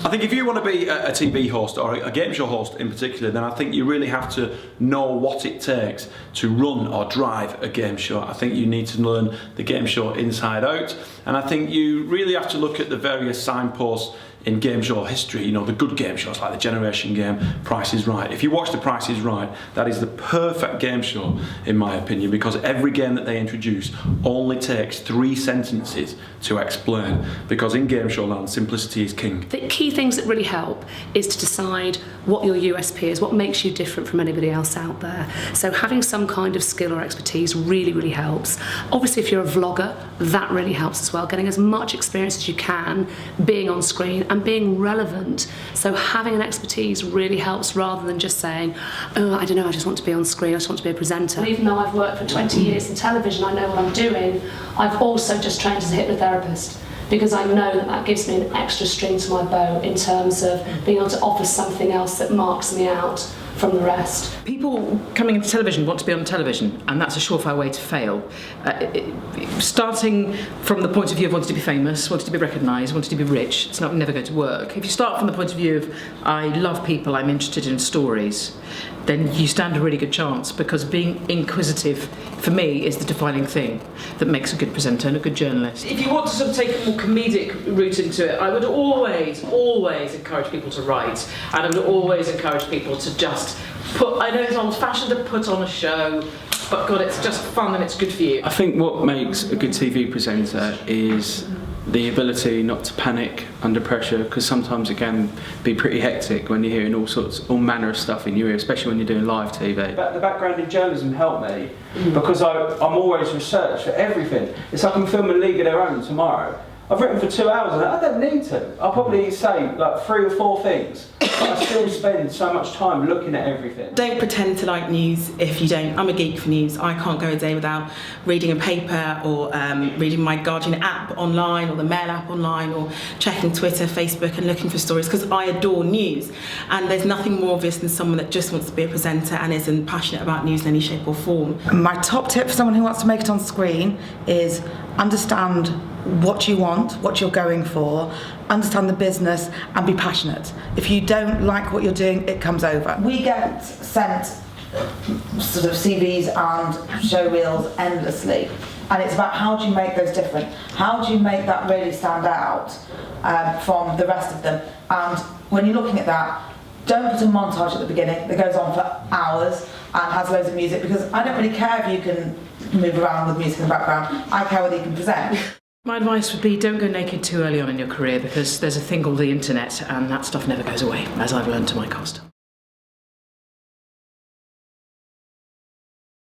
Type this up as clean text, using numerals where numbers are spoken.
I think if you want to be a TV host or a game show host in particular, then I think you really have to know what it takes to run or drive a game show. I think you need to learn the game show inside out, and I think you really have to look at the various signposts in game show history, you know, the good game shows like the Generation Game, Price is Right. If you watch The Price is Right, that is the perfect game show in my opinion, because every game that they introduce only takes 3 sentences to explain, because in game show land, simplicity is king. The key things that really help is to decide what your USP is, what makes you different from anybody else out there. So having some kind of skill or expertise really, really helps. Obviously if you're a vlogger, that really helps as well, getting as much experience as you can being on screen and being relevant. So having an expertise really helps, rather than just saying, oh, I don't know, I just want to be on screen, I just want to be a presenter. Even though I've worked for 20 years in television, I know what I'm doing, I've also just trained as a hypnotherapist, because I know that that gives me an extra string to my bow in terms of being able to offer something else that marks me out from the rest. People coming into television want to be on television, and that's a surefire way to fail. Starting from the point of view of wanting to be famous, wanting to be recognised, wanting to be rich, it's never going to work. If you start from the point of view of I love people, I'm interested in stories, then you stand a really good chance, because being inquisitive, for me, is the defining thing that makes a good presenter and a good journalist. If you want to sort of take a more comedic route into it, I would always encourage people to write, and I would always encourage people to just put, I know it's old-fashioned to put on a show, but God, it's just fun and it's good for you. I think what makes a good TV presenter is the ability not to panic under pressure, because sometimes it can be pretty hectic when you're hearing all manner of stuff in your ear, especially when you're doing live TV. The background in journalism helped me because I'm always researched for everything. It's like I'm filming League of Their Own tomorrow. I've written for 2 hours and I don't need to. I'll probably say like 3 or 4 things, but I still spend so much time looking at everything. Don't pretend to like news if you don't. I'm a geek for news. I can't go a day without reading a paper or reading my Guardian app online or the Mail app online or checking Twitter, Facebook and looking for stories, because I adore news. And there's nothing more obvious than someone that just wants to be a presenter and isn't passionate about news in any shape or form. My top tip for someone who wants to make it on screen is understand what you want, what you're going for, understand the business and be passionate. If you don't like what you're doing, it comes over. We get sent sort of CVs and show reels endlessly, and it's about how do you make those different? How do you make that really stand out from the rest of them? And when you're looking at that, don't put a montage at the beginning that goes on for hours and has loads of music, because I don't really care if you can move around with music in the background. I care whether you can present. My advice would be don't go naked too early on in your career, because there's a thing called the internet and that stuff never goes away, as I've learned to my cost.